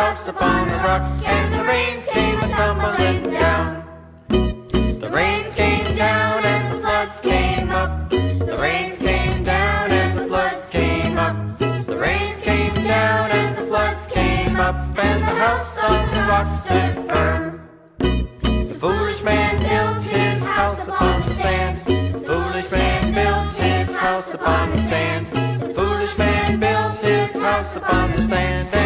house upon a rock, and the rains came a-tumbling down. The rains came down and the floods came up. The rains came down and the floods came up. The rains came down and the floods came up, and the house on the rock stood firm. The foolish man built his house upon the sand. The foolish man built his house upon the sand. The foolish man built his house upon the sand.